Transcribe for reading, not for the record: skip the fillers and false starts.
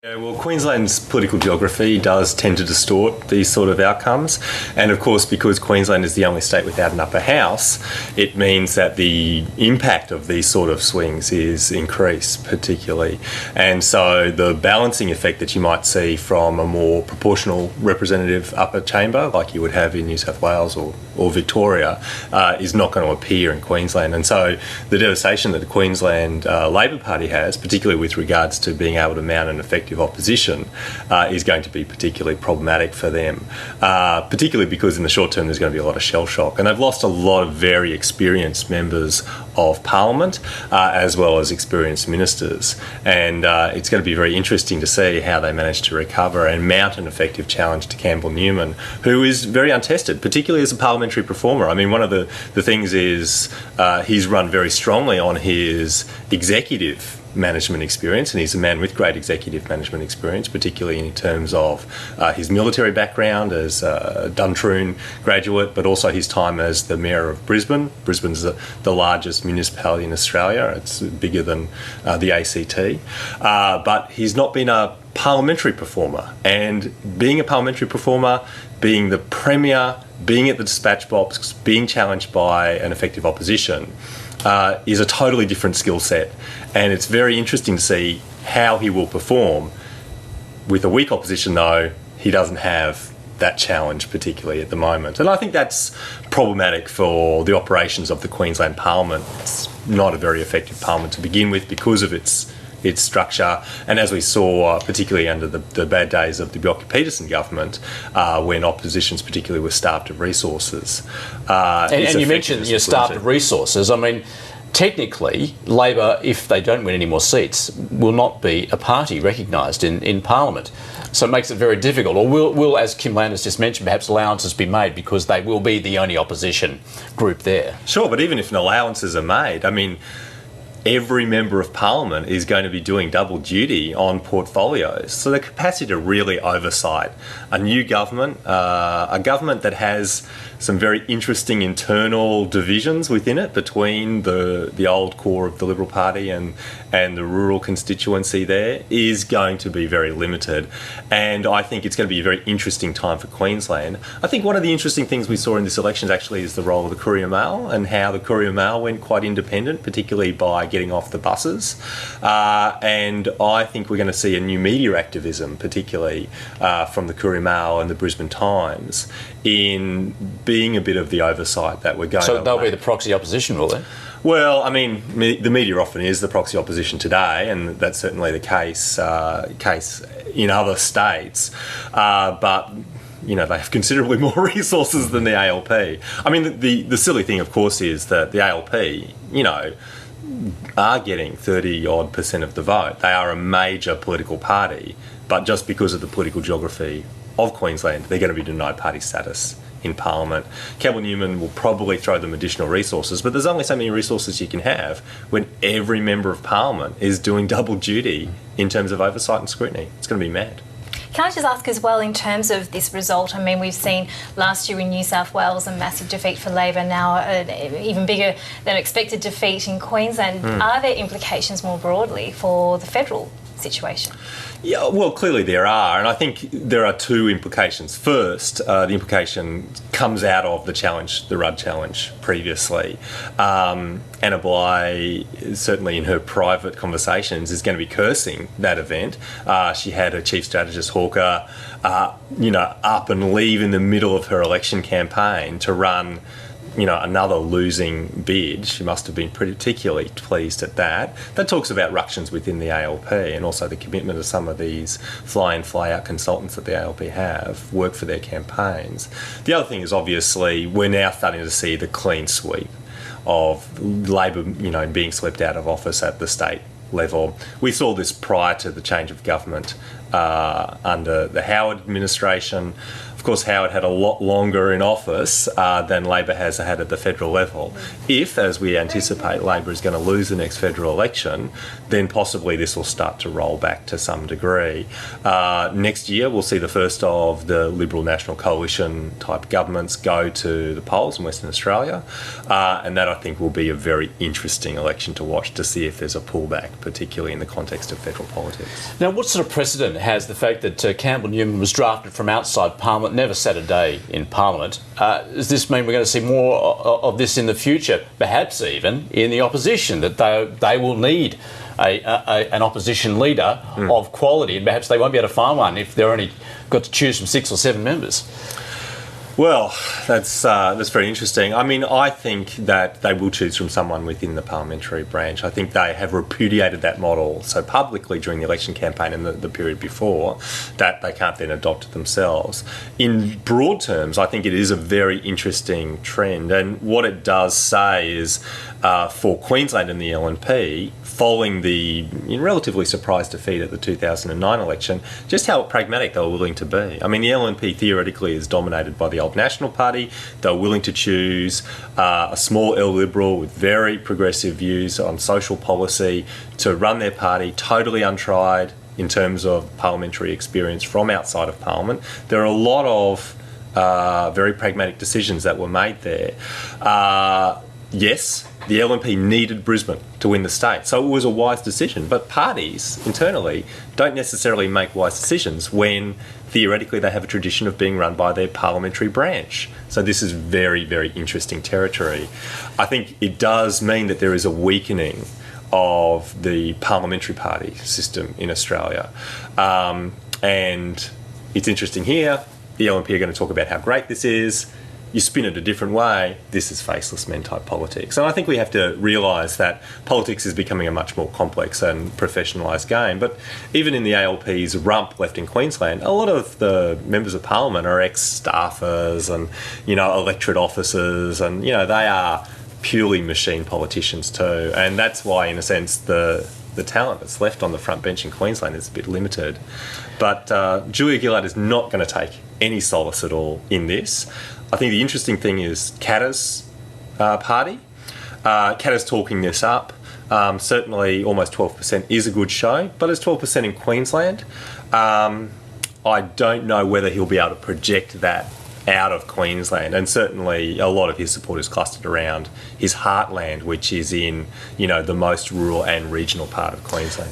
Yeah, well, Queensland's political geography does tend to distort these sort of outcomes. And of course, because Queensland is the only state without an upper house, it means that the impact of these sort of swings is increased particularly. And so the balancing effect that you might see from a more proportional representative upper chamber, like you would have in New South Wales or Victoria, is not going to appear in Queensland. And so the devastation that the Queensland Labor Party has, particularly with regards to being able to mount an effective opposition, is going to be particularly problematic for them, particularly because in the short term there's going to be a lot of shell shock, and they've lost a lot of very experienced members of Parliament as well as experienced ministers, and it's going to be very interesting to see how they manage to recover and mount an effective challenge to Campbell Newman, who is very untested, particularly as a parliamentary performer. I mean, one of the things is he's run very strongly on his executive management experience, and he's a man with great executive management experience, particularly in terms of his military background as a Duntroon graduate, but also his time as the Mayor of Brisbane. Brisbane's the largest municipality in Australia. It's bigger than the ACT. But he's not been a parliamentary performer. And being a parliamentary performer, being the Premier, being at the dispatch box, being challenged by an effective opposition, is a totally different skill set, and it's very interesting to see how he will perform. With a weak opposition, though, he doesn't have that challenge particularly at the moment, and I think that's problematic for the operations of the Queensland Parliament. It's not a very effective Parliament to begin with because of its structure, and as we saw particularly under the bad days of the Dr Peter Chen government, when oppositions particularly were starved of resources. And you mentioned you're starved of resources. I mean, technically, Labor, if they don't win any more seats, will not be a party recognised in Parliament. So it makes it very difficult. Or will, as Kim Landers just mentioned, perhaps allowances be made because they will be the only opposition group there? Sure, but even if allowances are made, I mean, every member of Parliament is going to be doing double duty on portfolios. So the capacity to really oversight a new government, a government that has some very interesting internal divisions within it between the old core of the Liberal Party and the rural constituency there, is going to be very limited. And I think it's going to be a very interesting time for Queensland. I think one of the interesting things we saw in this election actually is the role of the Courier Mail and how the Courier Mail went quite independent, particularly by getting off the buses. And I think we're going to see a new media activism, particularly from the Courier Mail and the Brisbane Times, in being a bit of the oversight that we're going to. So they'll be the proxy opposition, will they? Well, I mean, the media often is the proxy opposition today, and that's certainly the case in other states. But they have considerably more resources than the ALP. I mean, the silly thing, of course, is that the ALP, are getting 30-odd% of the vote. They are a major political party, but just because of the political geography of Queensland, they're going to be denied party status in Parliament. Campbell Newman will probably throw them additional resources, but there's only so many resources you can have when every member of Parliament is doing double duty in terms of oversight and scrutiny. It's going to be mad. Can I just ask as well, in terms of this result, I mean, we've seen last year in New South Wales a massive defeat for Labor, now an even bigger than expected defeat in Queensland. Are there implications more broadly for the federal situation? Yeah, well, clearly there are, and I think there are two implications. First, the implication comes out of the Rudd challenge previously. Anna Bligh, certainly in her private conversations, is going to be cursing that event. She had her chief strategist Hawker, up and leave in the middle of her election campaign to run another losing bid. She must have been particularly pleased at that. That talks about ructions within the ALP and also the commitment of some of these fly-in, fly-out consultants that the ALP have work for their campaigns. The other thing is, obviously, we're now starting to see the clean sweep of Labor, being swept out of office at the state level. We saw this prior to the change of government under the Howard administration. Of course, Howard had a lot longer in office than Labor has had at the federal level. If, as we anticipate, Labor is going to lose the next federal election, then possibly this will start to roll back to some degree. Next year, we'll see the first of the Liberal National Coalition type governments go to the polls in Western Australia, and that I think will be a very interesting election to watch to see if there's a pullback, particularly in the context of federal politics. Now, what sort of precedent has the fact that Campbell Newman was drafted from outside Parliament, never sat a day in Parliament? Does this mean we're going to see more of this in the future, perhaps even in the opposition, that they will need an opposition leader of quality, and perhaps they won't be able to find one if they're only got to choose from 6 or 7 members? Well, that's very interesting. I mean, I think that they will choose from someone within the parliamentary branch. I think they have repudiated that model so publicly during the election campaign and the period before that they can't then adopt it themselves. In broad terms, I think it is a very interesting trend, and what it does say is for Queensland and the LNP, following the relatively surprise defeat at the 2009 election, just how pragmatic they were willing to be. I mean, the LNP theoretically is dominated by the old National Party. They were willing to choose a small L Liberal with very progressive views on social policy to run their party, totally untried in terms of parliamentary experience from outside of Parliament. There are a lot of very pragmatic decisions that were made there. Yes, the LNP needed Brisbane to win the state, so it was a wise decision. But parties internally don't necessarily make wise decisions when theoretically they have a tradition of being run by their parliamentary branch. So this is very, very interesting territory. I think it does mean that there is a weakening of the parliamentary party system in Australia. And it's interesting here, the LNP are going to talk about how great this is. You spin it a different way, this is faceless men type politics. And I think we have to realise that politics is becoming a much more complex and professionalised game. But even in the ALP's rump left in Queensland, a lot of the members of Parliament are ex-staffers and, electorate officers, and, they are purely machine politicians too. And that's why, in a sense, the talent that's left on the front bench in Queensland is a bit limited. But Julia Gillard is not going to take any solace at all in this. I think the interesting thing is Katter's party. Katter's talking this up. Certainly almost 12% is a good show, but it's 12% in Queensland. I don't know whether he'll be able to project that out of Queensland, and certainly a lot of his support is clustered around his heartland, which is in, the most rural and regional part of Queensland.